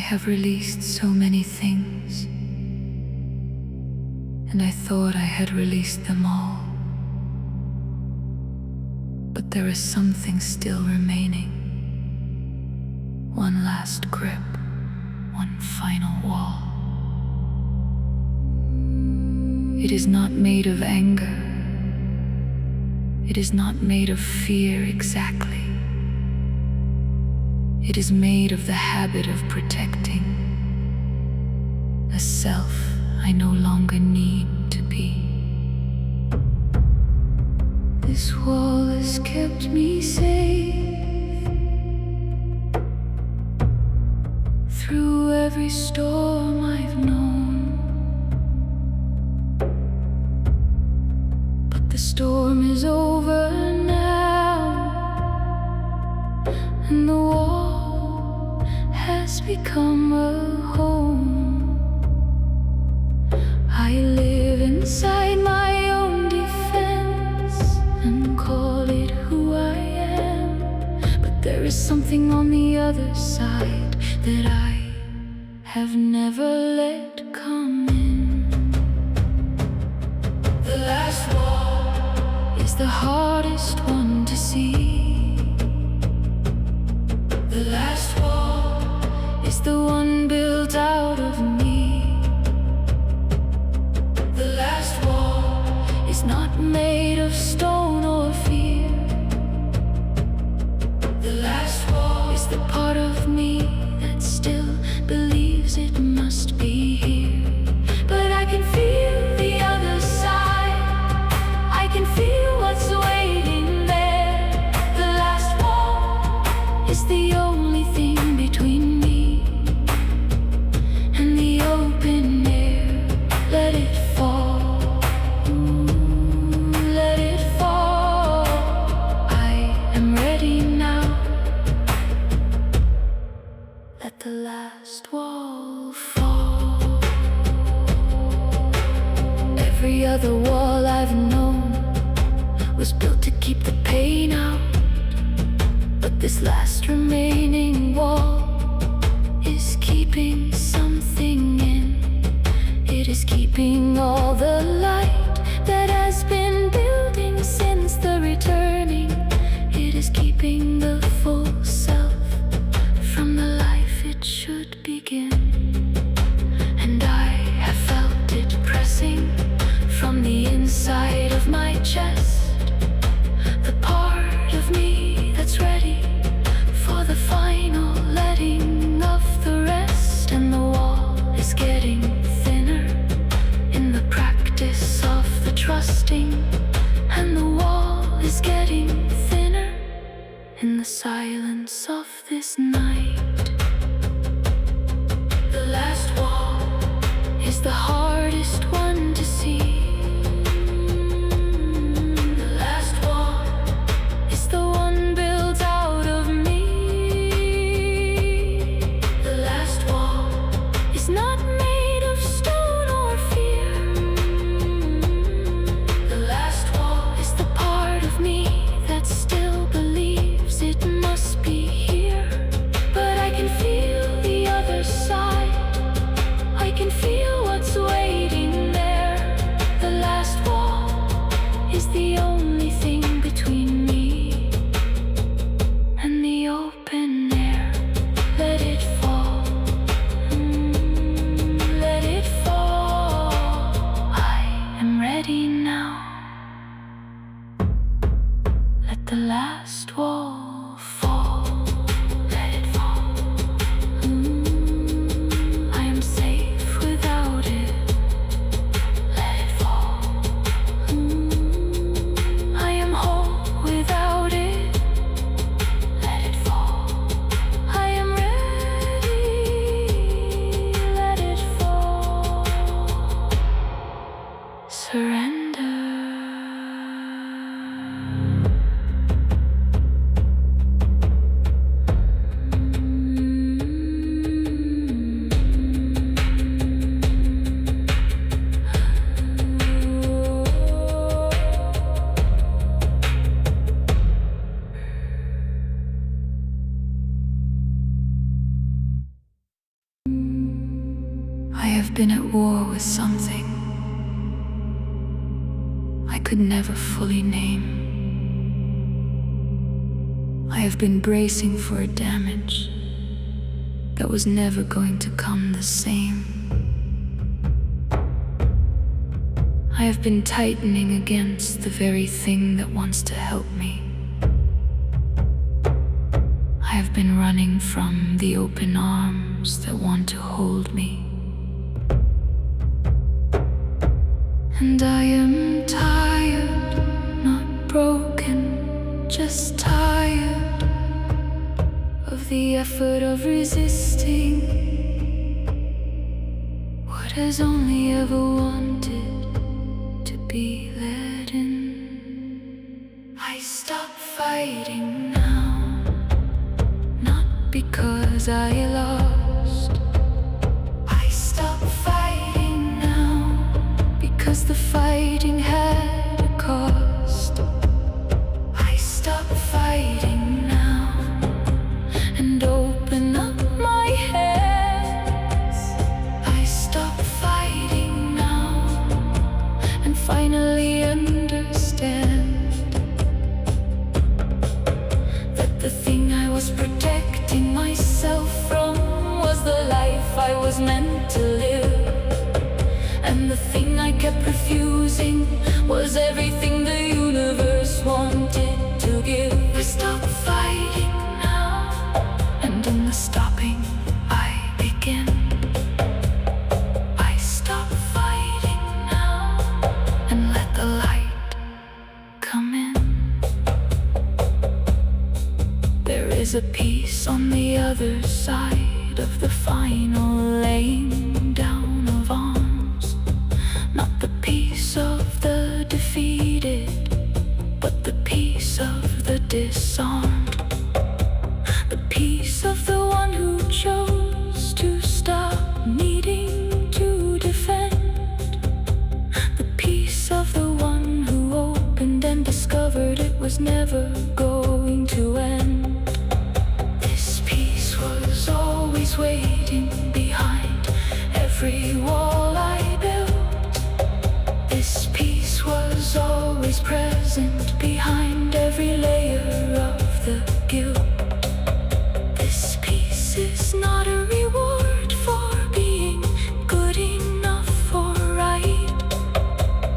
have released so many things, and I thought I had released them all. But there is something still remaining. One last grip, one final wall. It is not made of anger. It is not made of fear exactly. It is made of the habit of protecting a self I no longer need to be. This wall has kept me safe through every storm I've known. But the storm is over now, and the wall has become a home. I live inside my own defense and call it who I am. But there is something on the other side that I have never let come in. The last wall is the hardest one to see. The last wall is the one built out of me. The last wall is not made of stone or fear. The last wall is the part of me that still believes it must be here. But I can feel the other side. I can feel what's waiting there. The last wall is the only thing between me and the open air. Let it fall, let it fall. I am ready now. Let the last wall fall. Every other wall I've known was built to keep the pain out. But this last remaining wall is keeping something in. It is keeping all the light that has been building since the returning. It is keeping the full self from the life it should begin. And I have felt it pressing from the inside of my chest, the part of me that's ready for the final letting of the rest. And the wall is getting thinner in the practice of the trusting. And the wall is getting thinner in the silence of this night. The I have been at war with something I could never fully name. I have been bracing for a damage that was never going to come the same. I have been tightening against the very thing that wants to help me. I have been running from the open arms that want to hold me. And I am tired, not broken, just tired of the effort of resisting what has only ever wanted to be let in. I stop fighting now, not because I lost. I stop fighting now because the fighting had a cost. I stop fighting now and open up my hands. I stop fighting now and finally understand that the thing I was protecting myself from was the life I was meant to live. And the thing I kept refusing was everything the universe wanted to give. I stop fighting now, and in the stopping I begin. I stop fighting now and let the light come in. There is a peace on the other side of the final laying down of arms. Not the peace of the defeated, but the peace of the disarmed. The peace of the one who chose to stop needing to defend. The peace of the one who opened and discovered it was never going to end. This peace was always waiting behind every wall I built. This peace was always present behind every layer of the guilt. This peace is not a reward for being good enough or right.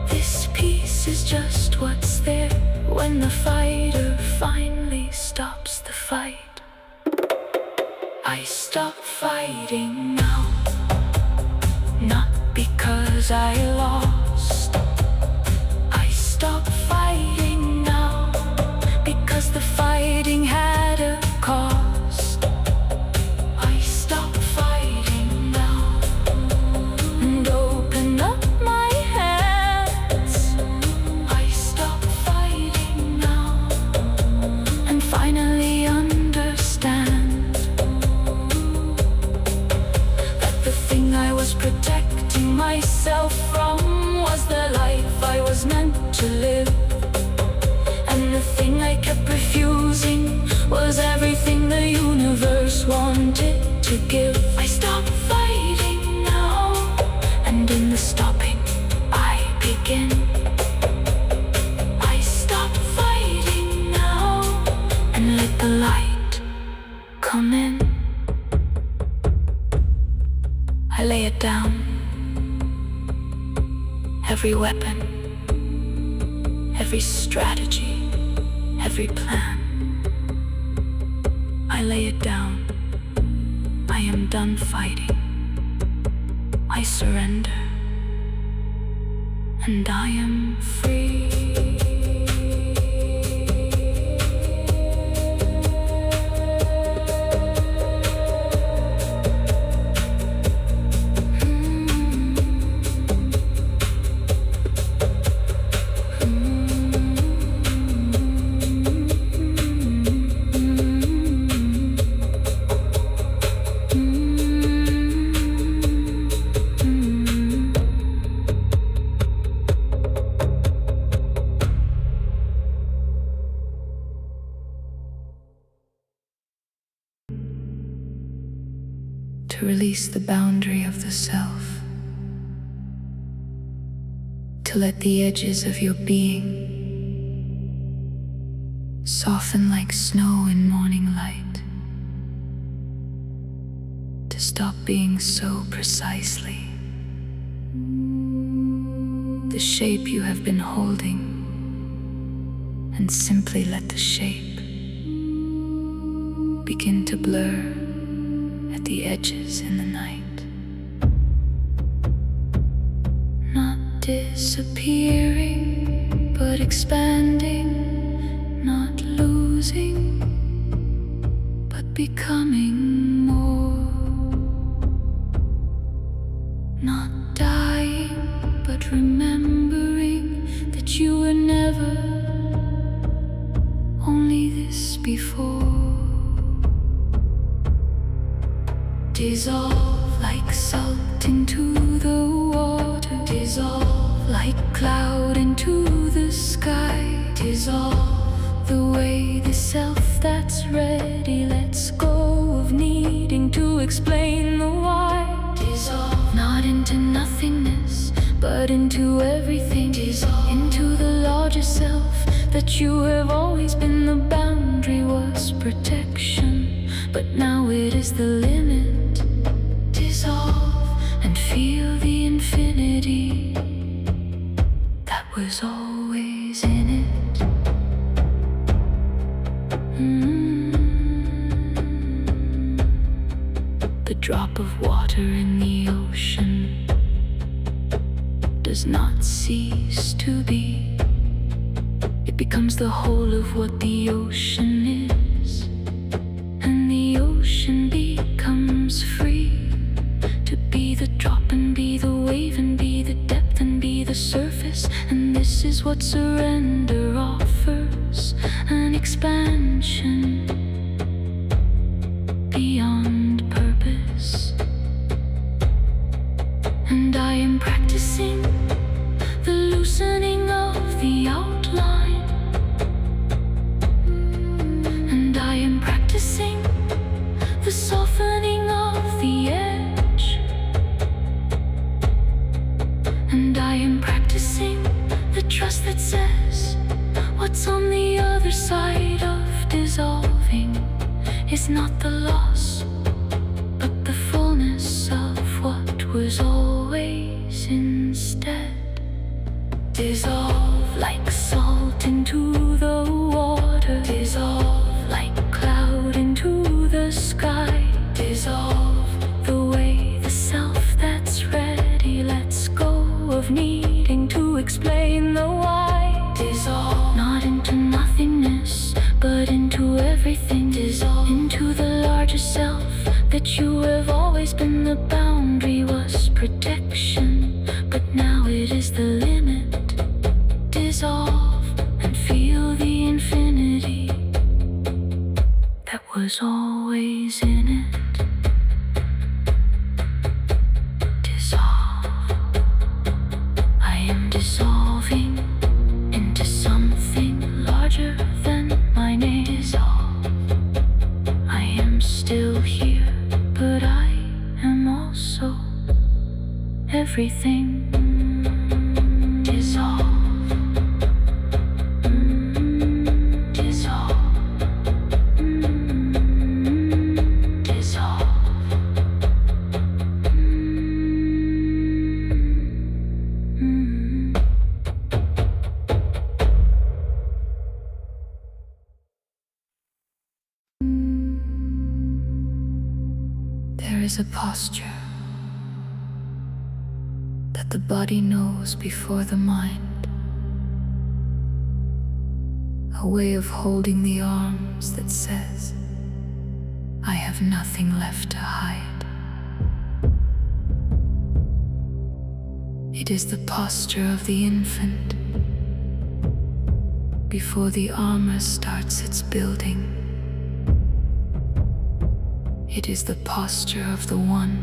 This peace is just what's there when the fighter finally stops the fight. I stop fighting now, not because I lost. I stop fighting now because the fighting had a cost. I stop fighting now and open up my hands. I stop fighting now and finally understand that the thing I was protecting myself from was the life I was meant to live. And the thing I kept refusing was everything the universe wanted to give. I stop fighting now, and in the stopping I begin. I stop fighting now and let the light come in. I lay it down, every weapon, every strategy, every plan. I lay it down. I am done fighting. I surrender, and I am free. To release the boundary of the self, to let the edges of your being soften like snow in morning light, to stop being so precisely the shape you have been holding, and simply let the shape begin to blur at the edges in the night. Not disappearing, but expanding. Not losing, but becoming more. Not dying, but remembering that you were never only this before. Dissolve like salt into the water. Dissolve like cloud into the sky. Dissolve the way the self that's ready lets go of needing to explain the why. Dissolve not into nothingness, but into everything. Dissolve into the larger self that you have always been. The boundary was protection, but now it is the limit. Dissolve and feel the infinity that was always in it. The drop of water in the ocean does not cease to be. It becomes the whole of what the ocean is, and the ocean becomes free to be the drop and be the wave and be the depth and be the surface. And this is what surrender offers, an expansion beyond purpose. And I am practicing the loosening of the outline, and I am practicing the softening of the edge, and I am practicing the trust that says what's on the other side of dissolving is not the loss, but the fullness of what was always instead. Dissolve like salt into the water. Dissolve like cloud into the sky. Dissolve the way the self that's ready lets go of needing to explain the why. Dissolve not into nothingness, but into everything. Dissolve into the larger self that you have always been. The boundary was protection, but now it is the limit. Dissolve and feel the infinity that was always in it. Dissolve. I am dissolving into something larger than my name. Dissolve. I am still here, but I am also everything. Dissolve. There is a posture that the body knows before the mind, a way of holding the arms that says, I have nothing left to hide. It is the posture of the infant before the armor starts its building. It is the posture of the one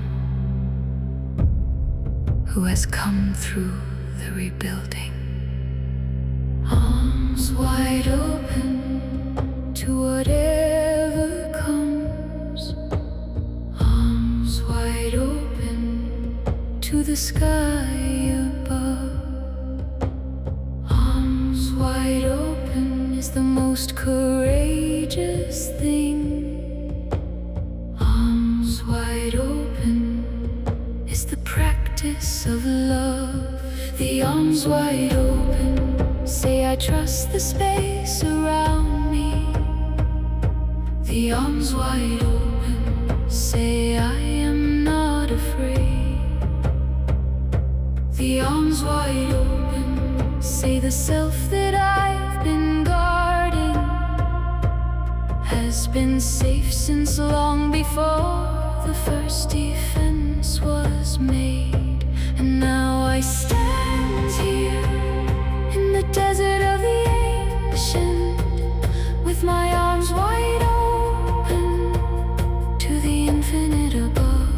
who has come through the rebuilding. Arms wide open to whatever comes. Arms wide open to the sky above. most courageous thing. Arms wide open is the practice of love. The arms wide open say I trust the space around me. The arms wide open say I am not afraid. The arms wide open say the self that I've been guarding has been safe since long before the first defense was made. And now I stand here in the desert of the ancient, with my arms wide open to the infinite above.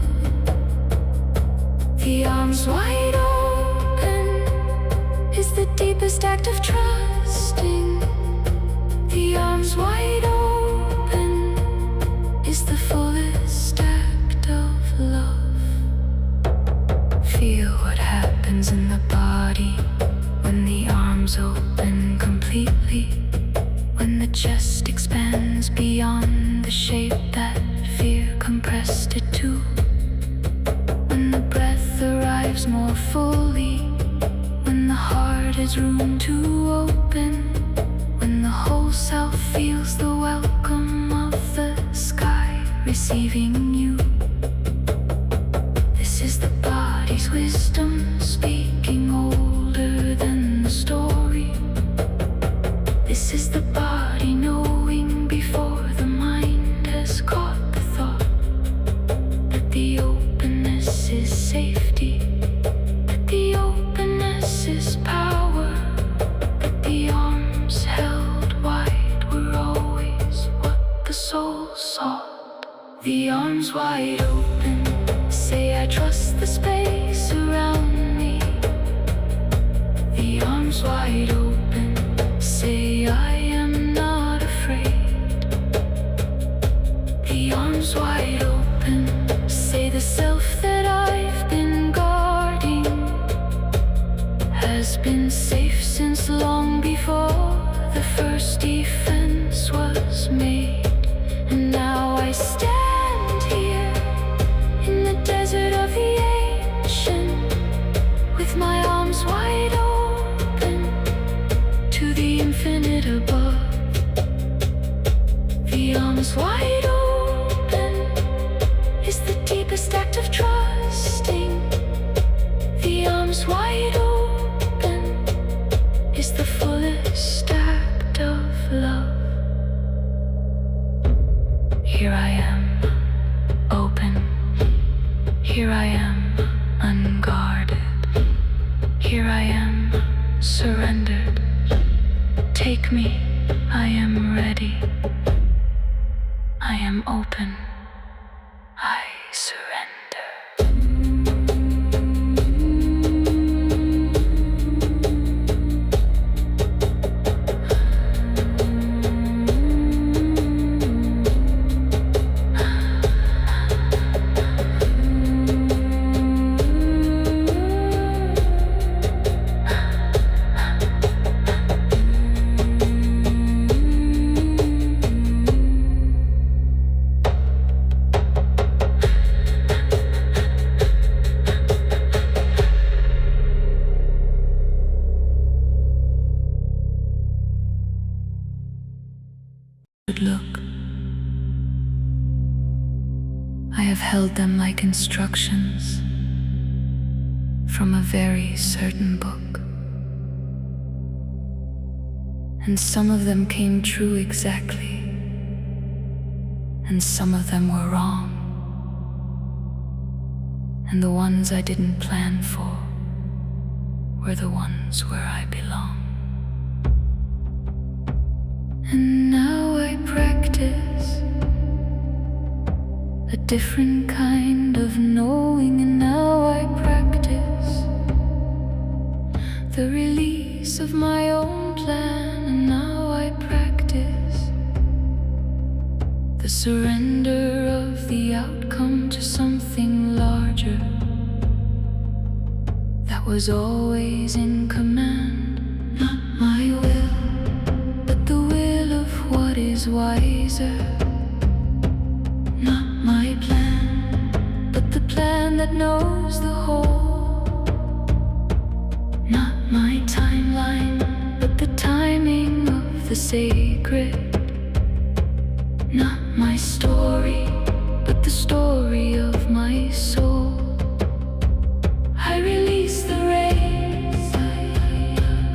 The arms wide open is the deepest act of trusting. The arms wide open is the fullest act of love. Feel what happens in the body when the arms open completely, when the chest expands beyond the shape that fear compressed it to, when the breath arrives more fully, when the heart has room to open, when the whole self feels the welcome of the sky receiving you. This is the body's wisdom speaking, older than the story. This is the body knowing before the mind has caught the thought that the openness is safety, that the openness is power, that the arms held wide were always what the soul sought. The arms wide open say I trust the space around me. The arms wide open say I am not afraid. The arms wide open say the self that I've been guarding has been safe since long before the first defense was made. And now I stand here in the desert of the ancient, with my arms wide open to the infinite above. The arms wide open is the deepest act of trusting. The arms wide open is the fullest act of love. Here I am, open. Here I am, unguarded. Here I am, surrendered. Take me, I am ready. I am open. I surrender. Look, I have held them like instructions from a very certain book, and some of them came true exactly, and some of them were wrong, and the ones I didn't plan for were the ones where I belong. And now I practice a different kind of knowing, and now I practice the release of my own plan, and now I practice the surrender of the outcome to something larger that was always in command. Not my will, but the will of wiser. Not my plan, but the plan that knows the whole. Not my timeline, but the timing of the sacred. Not my story, but the story of my soul. I release the race,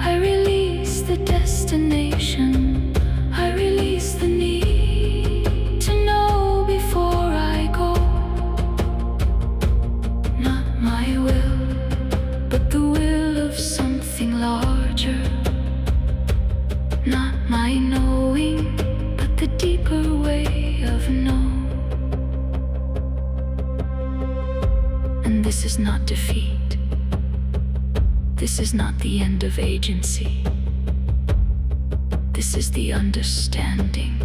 I release the destination, I release the need to know before I go. Not my will, but the will of something larger. Not my knowing, but the deeper way of know. And this is not defeat. This is not the end of agency. This is the understanding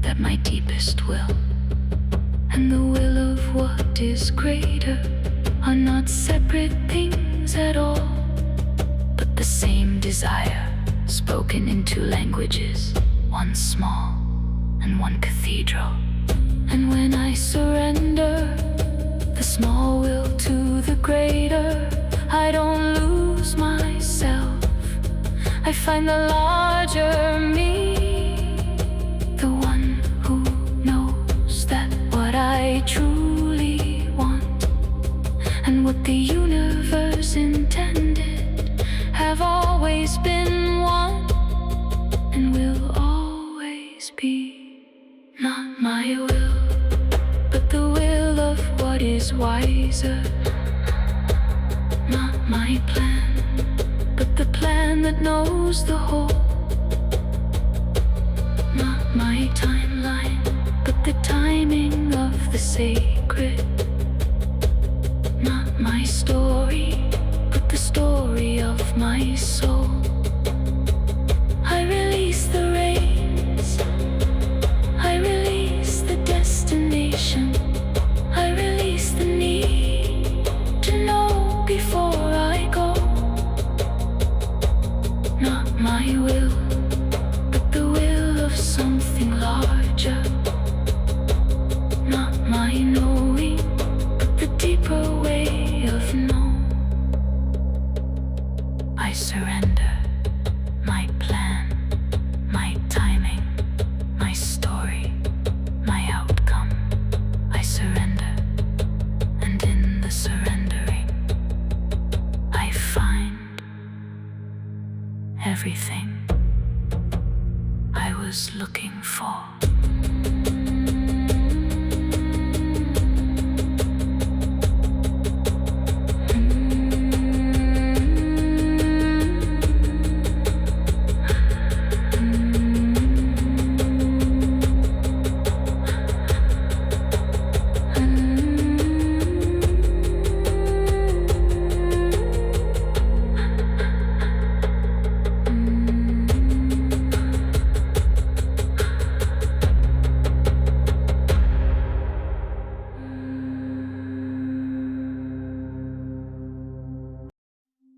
that my deepest will and the will of what is greater are not separate things at all, but the same desire spoken in two languages, one small and one cathedral. And when I surrender the small will to the greater, I don't lose myself. I find the larger me, the one who knows that what I truly want and what the universe intended have always been one and will always be. Not my will, but the will of what is wiser. Not my plan, but the plan that knows the whole. Not my timeline, but the timing of the sacred. Not my story, but the story of my soul. I release the reins, I release the destination, I release the need to know before I go. Not my will, but the will of something larger. Not my knowing, but the deeper way of know. I surrender my plan, my timing, my story, my outcome. I surrender, and in the surrendering I find everything I was looking for.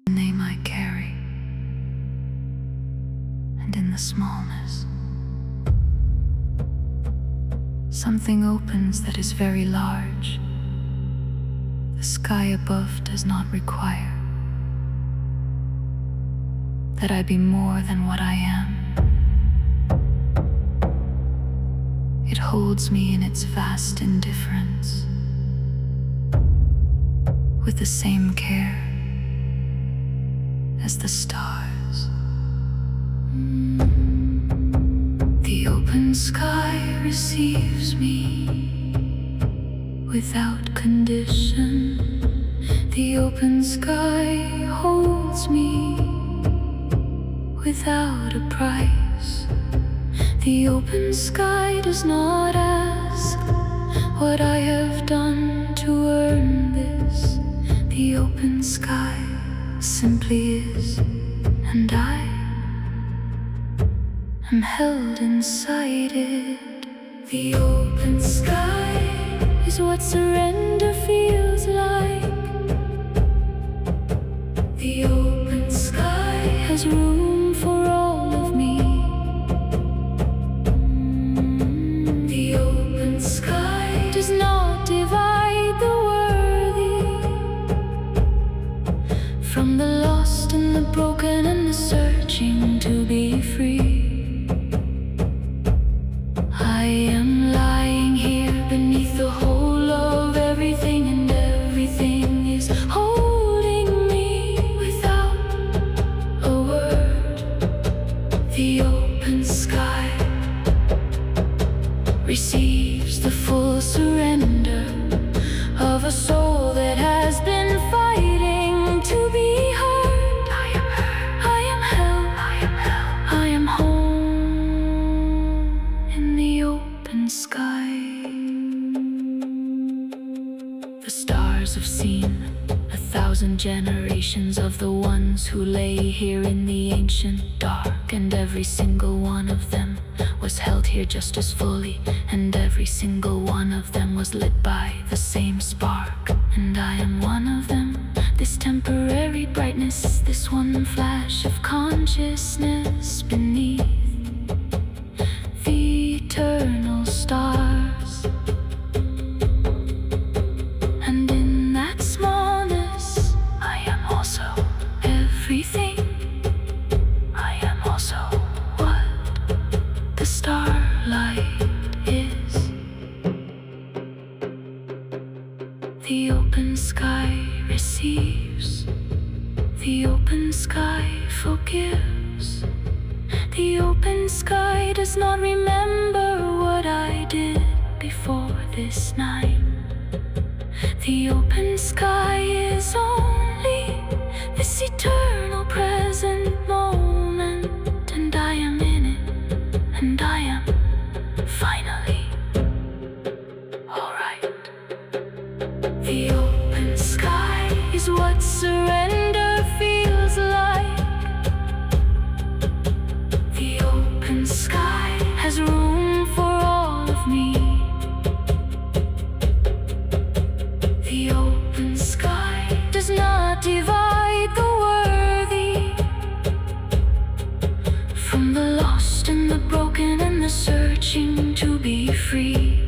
Name I carry, and in the smallness, something opens that is very large. The sky above does not require that I be more than what I am. It holds me in its vast indifference with the same care as the stars. The open sky receives me without condition. The open sky holds me without a price. The open sky does not ask what I have done to earn this. The open sky simply is, and I am held inside it. The open sky is what surrender feels like. The open sky has room for all of me. is holding me without a word. The open sky receives the full surrender of a soul that has been fighting to be heard. I am heard, I am held, I am held, I am home in the open sky. The stars have seen 1,000 generations of the ones who lay here in the ancient dark, and every single one of them was held here just as fully, and every single one of them was lit by the same spark. And I am one of them, this temporary brightness, this one flash of consciousness beneath the eternal stars. And in that smallness, I am also everything. I am also what the starlight is. The open sky receives. The open sky forgives. The open sky does not remember what I did before this night. The open sky is only this eternal present moment, and I am in it, and I am finally alright. The open sky is what surrender feels like. The open sky has room for all of me. The open sky does not divide the worthy from the lost and the broken and the searching to be free.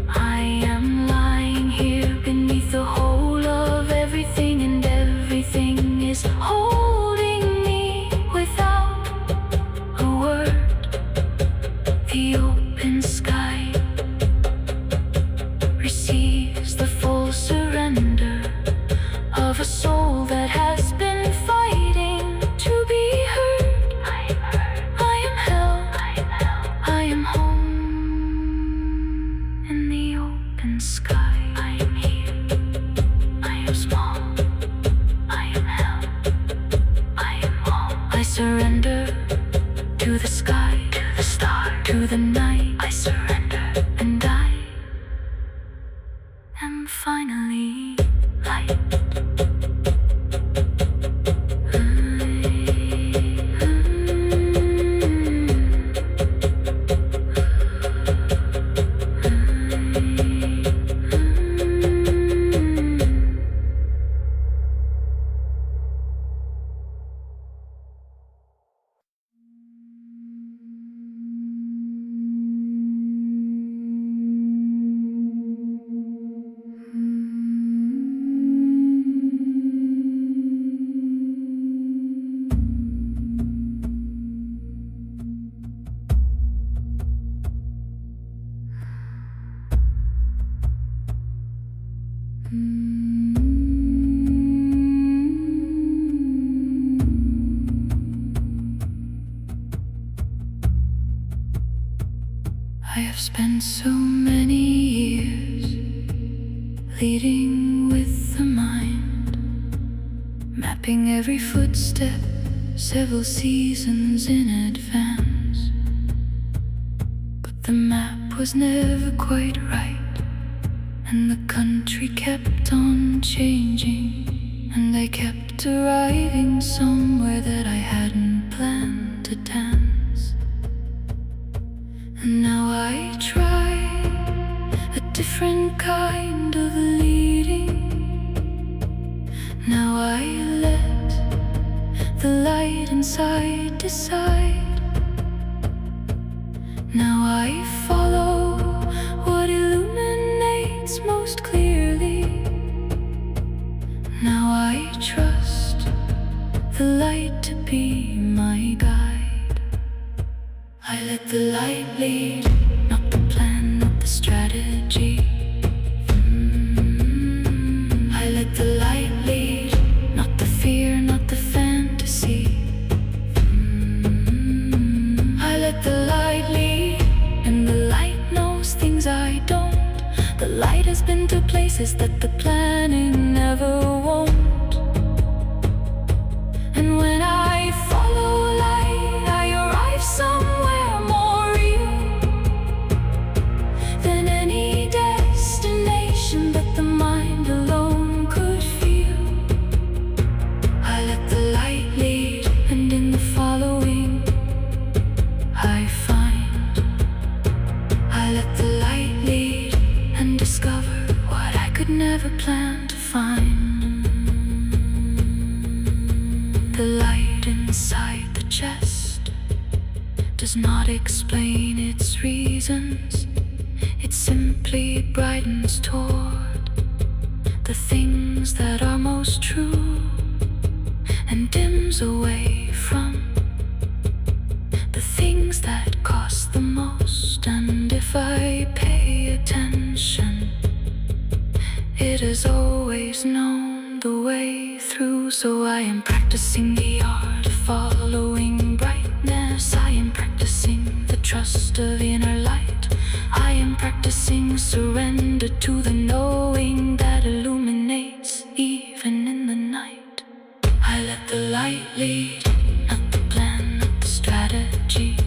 I am lying here beneath the whole of everything, and everything is holding me without a word. The open sky receives the full surrender of a soul that has been fighting to be heard. I am heard, I am held, I am held, I am home in the open sky. I am here, I am small, I am held, I am home. I surrender to the sky, to the star, to the night. I surrender, and I am finally light. I have spent so many years leading with the mind, mapping every footstep several seasons in advance. But the map was never quite right, and the country kept on changing, and I kept arriving somewhere that I hadn't planned to dance. And now I try a different kind of leading. Now I let the light inside decide. Now I follow what illuminates most clearly. Now I trust the light to be my guide. I let the light lead, not the plan, not the strategy. places that the planning never won't. And when I follow light, I arrive somewhere more real than any destination that the mind alone could feel. I let the light lead, and in the following I find. I let the light lead and discover what I could never plan to find. The light inside the chest does not explain its reasons. It simply brightens toward the things that are most true, and dims away from the things that cost the most. And if I pay attention, it has always known the way through. So I am practicing the art of following brightness. I am practicing the trust of inner light. I am practicing surrender to the knowing that illuminates even in the night. I let the light lead, not the plan, not the strategy.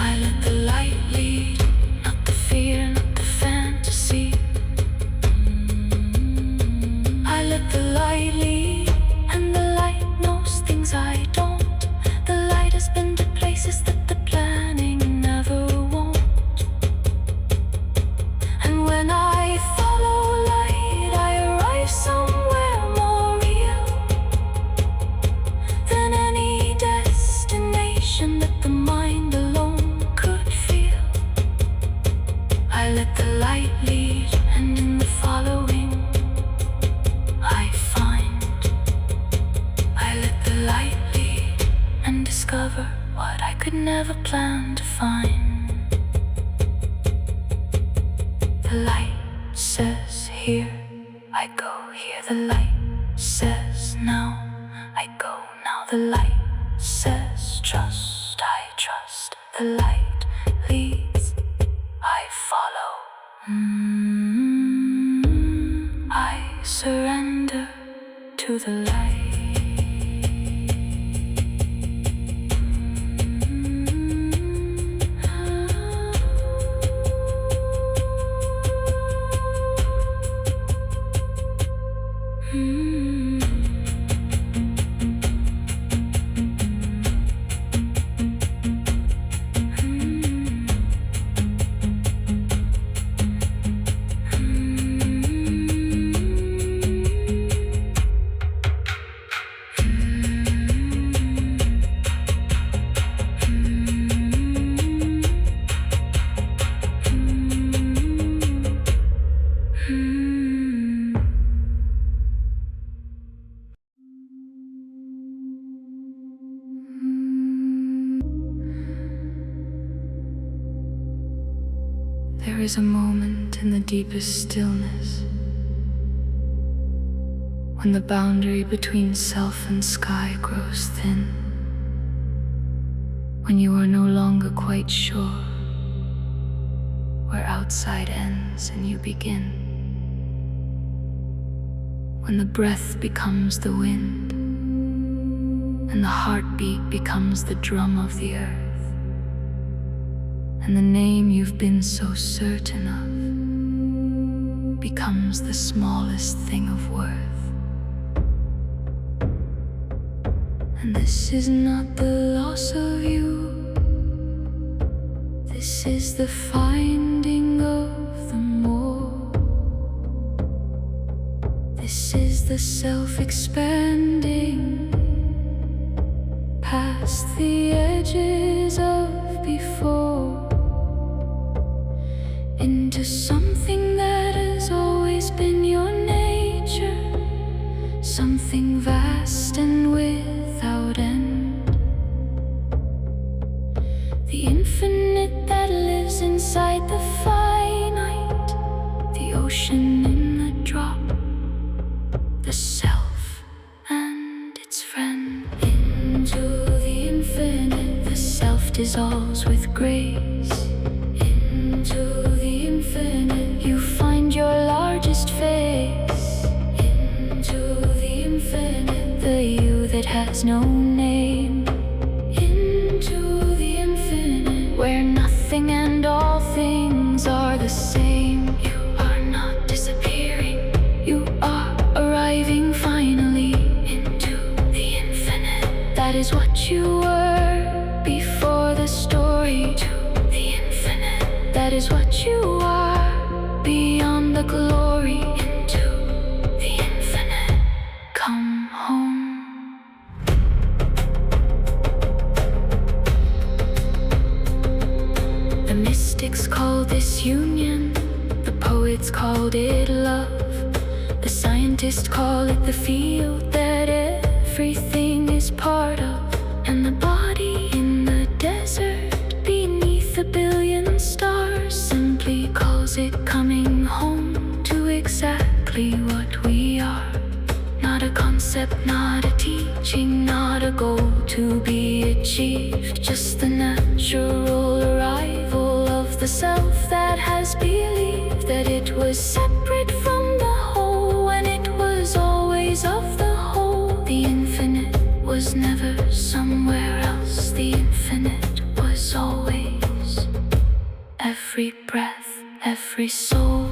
I let the light lead, not the fear, not the fantasy. I let the light lead, and the light knows things I don't. The light has been to places that the planning never won't. And when I follow light, I arrive somewhere more real than any destination that the mind alone could feel. I let the light lead, and in the following I find. I let the light lead and discover what I could never plan to find. The light says here, I go here. The light says now, I go now. The light says trust, I trust. The light leads, I follow. I surrender to the light. There is a moment in the deepest stillness when the boundary between self and sky grows thin, when you are no longer quite sure where outside ends and you begin, when the breath becomes the wind and the heartbeat becomes the drum of the earth, and the name you've been so certain of becomes the smallest thing of worth. And this is not the loss of you, this is the finding of the more. This is the self-expanding past the edges of before, into something that has always been your nature, something vast and without end, the infinite that lives inside the finite, the ocean in the drop, the self and its friend. Into the infinite, the self dissolves with grace. Into the infinite, has no name. Into the infinite, where nothing and all things are the same. You are not disappearing, you are arriving finally into the infinite. That is what you were before the story. To the infinite, that is what you are beyond the glory. Into the infinite, come home. The mystics call this union, the poets called it love, the scientists call it the field that everything is part of, and the body in the desert beneath a billion stars simply calls it coming home to exactly what we are. Not a concept, not a teaching, not a goal to be achieved, just the natural arrival of the self that has believed that it was separate from the whole when it was always of the whole. The infinite was never somewhere else, the infinite was always. Every breath, every soul.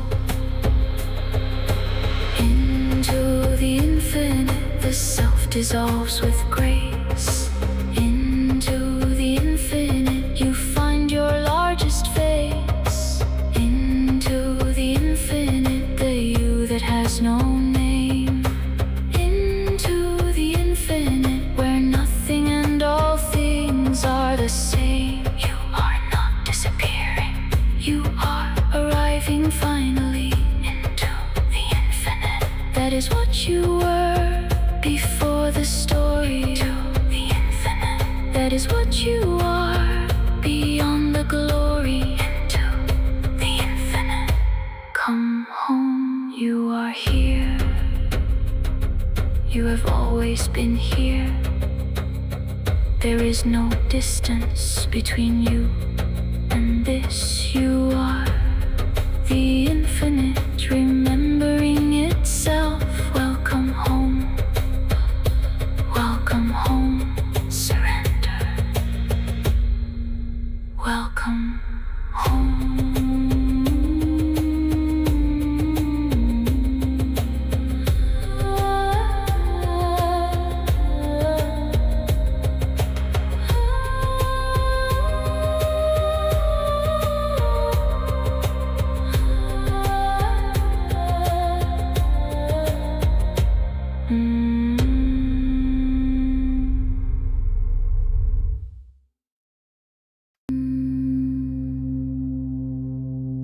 Into the infinite, the self dissolves with grace. Into the infinite, you find your largest face. Into the infinite, the you that has no name. Into the infinite, where nothing and all things are the same. You are not disappearing, you are arriving finally into the infinite. That is what you were before the story. To the infinite, that is what you are beyond the glory. Into the infinite, come home. You are here, you have always been here. There is no distance between you and this. You are the infinite, remembering itself. Welcome home, welcome home. Surrender, welcome home.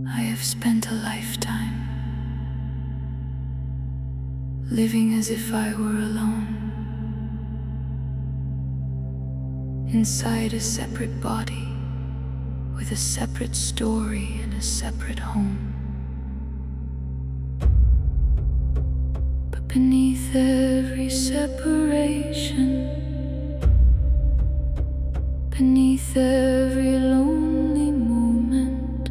I have spent a lifetime living as if I were alone, inside a separate body, with a separate story and a separate home. But beneath every separation, beneath every lonely moment,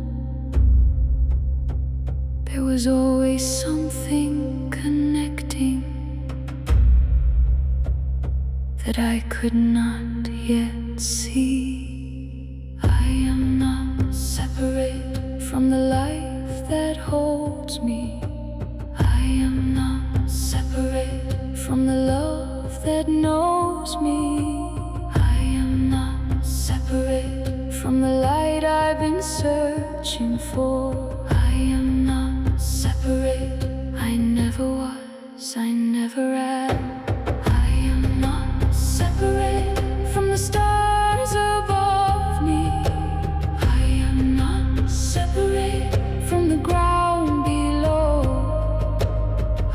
there was always something connecting that I could not yet see. I am not separate from the life that holds me. I am not separate from the love that knows me. I am not separate from the light I've been searching for. I am not separate, I never was, I never am. I am not separate from the stars above me. I am not separate from the ground below.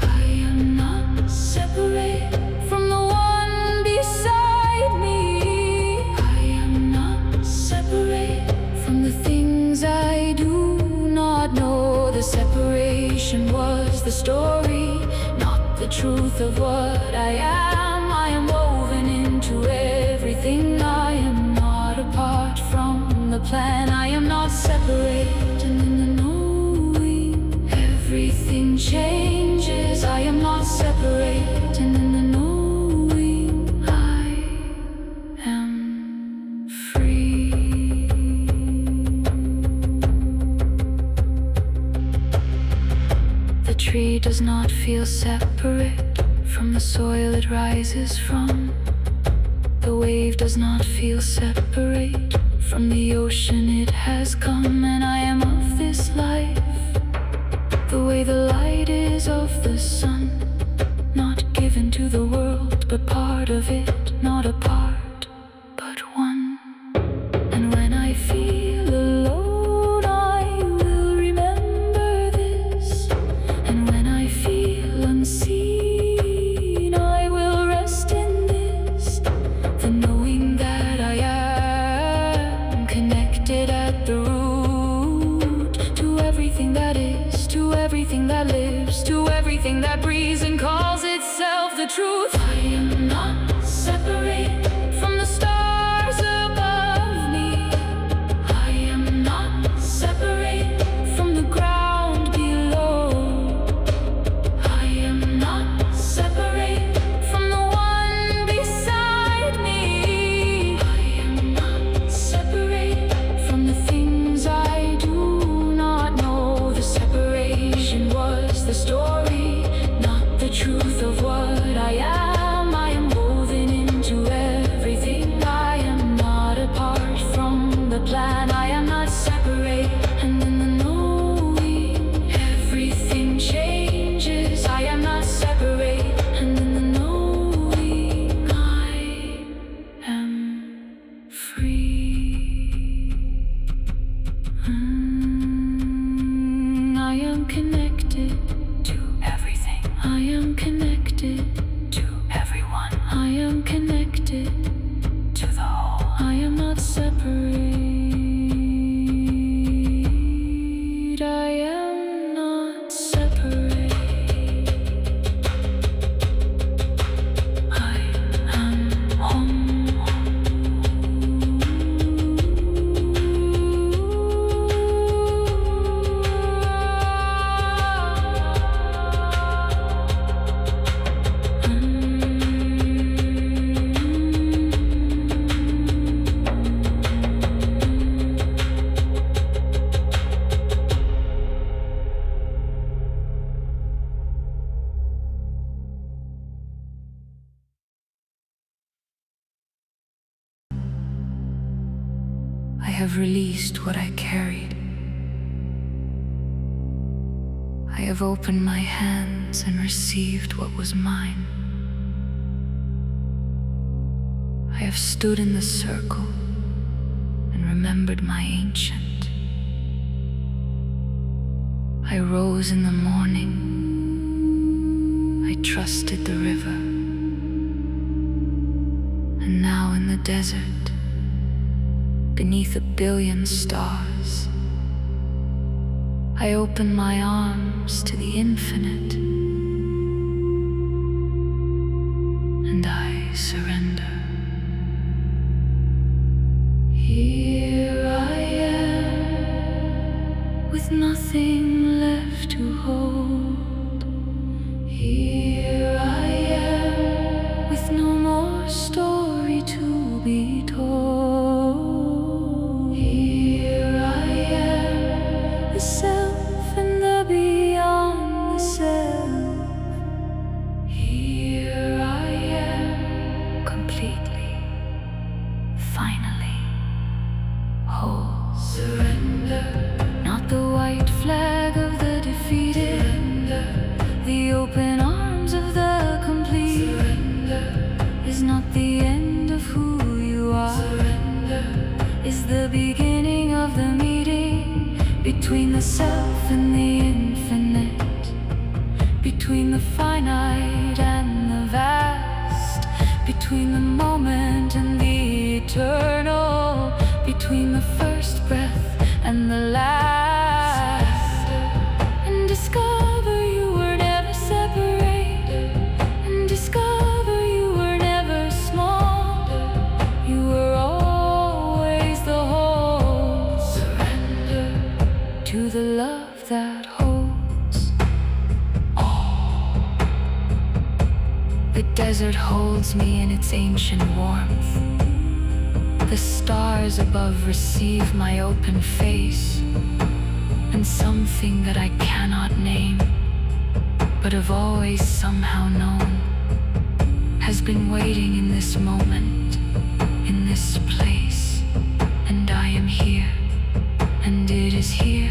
I am not separate from the one beside me. I am not separate from the things I do not know. The separation was the story, not the truth of what I am. I am woven into everything. I am not apart from the plan. I am not separate, and in the knowing everything changes. I am not separate, and in the knowing I tree does not feel separate from the soil it rises from. The wave does not feel separate from the ocean it has come. And I am of this life, the way the light is of the sun, not given to the world, but part of it, not a part, but one. And when I feel alone, I will remember this. And when I feel unseen, I will rest in this. The knowing that I am connected at the root to everything that is, to everything that lives, to everything that breathes and calls itself the truth. I am not separate from the stars above me. I am not separate from the ground below. I am not separate from the one beside me. I am not separate from the things I do not know. The separation was the story, not the truth of what I am. I am woven into everything. I am not apart from the plan. I am not separate. And in the knowing, everything changes. I am not separate. And in the knowing, I am free. I am connected to everything. I am connected to everyone. I am connected to the whole. I am not separate. I am not separate. I am home. I have released what I carried. I have opened my hands and received what was mine. I have stood in the circle and remembered my ancient. I rose in the morning. I trusted the river. And now in the desert, beneath 1 billion stars, I open my arms to the infinite, and I surrender. Here I am, with nothing left to hold. Here I am, with no more story to be told. Here I am, the self and the beyond the self. Here I am, completely, finally whole. Surrender, not the white flag of the defeated. Surrender, the open arms of the complete. Surrender is not the end of who you are. Surrender is the beginning of the meeting between the self and the infinite, between the finite and the vast, between the moment and the eternal, between the first breath and the last. And discover you were never separated, and discover you were never small. You were always the whole. Surrender to the love that holds all. The desert holds me in its ancient warmth. The stars above receive my open face, and something that I cannot name I've always somehow known has been waiting in this moment, in this place. And I am here, and it is here,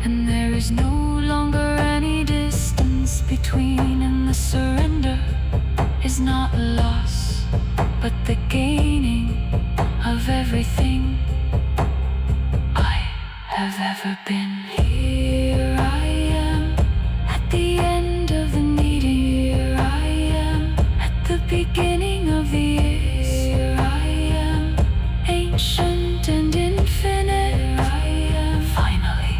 and there is no longer any distance between. And the surrender is not a loss, but the gaining of everything I have ever been. Here I am, at the end of the meeting. Here I am, at the beginning of the year. Here I am, ancient and infinite. Here I am, finally,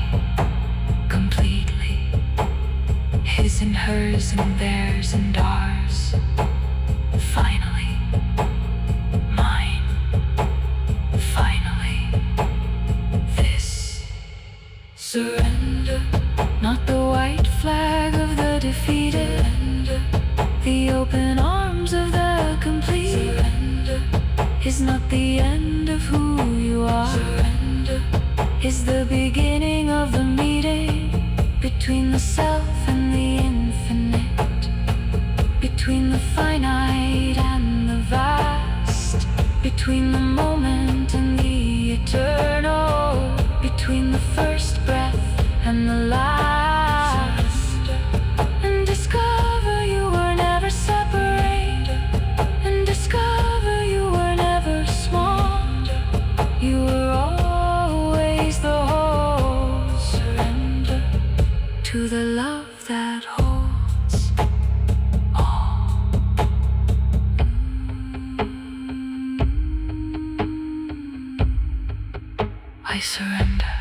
completely, his and hers and theirs and ours. Finally, mine. Finally, this. Surrender, not the white flag of the defeated. Surrender, the open arms of the complete. Surrender is not the end of who you are. Surrender is the beginning of the meeting between the self and the infinite, between the finite and the vast, between the moment and the eternal, between the first breath and the last. And discover you were never separate, and discover you were never small. You were always the whole. Surrender to the love that holds all. I surrender.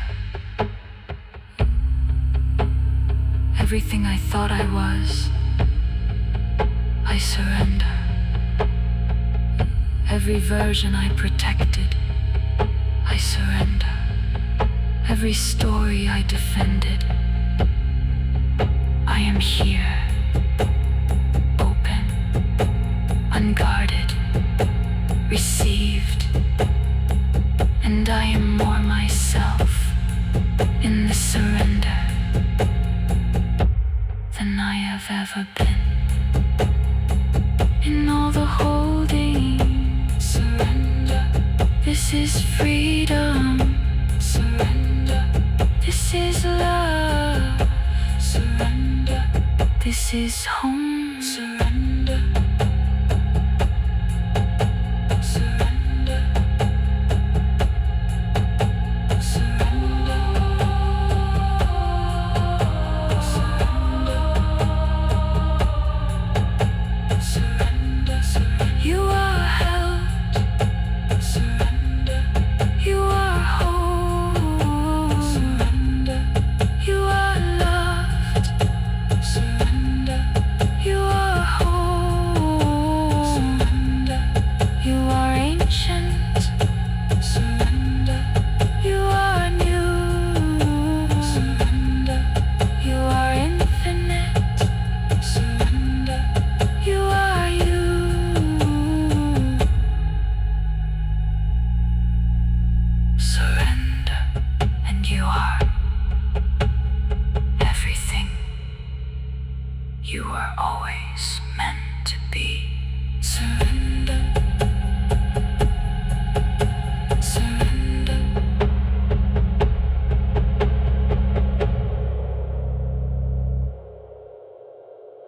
Everything I thought I was, I surrender. Every version I protected, I surrender. Every story I defended, I am here, open, unguarded, received. And I am more myself in the surrender than I have ever been. In all the holding, surrender. This is freedom, surrender. This is love, surrender. This is home, surrender. Surrender. Surrender. Surrender. Surrender. You are held, surrender. You are whole, surrender. You are loved, surrender. You are whole, surrender. You are ancient, surrender. You are new, surrender. You are infinite, surrender. You are you. Surrender, and you are everything you were always.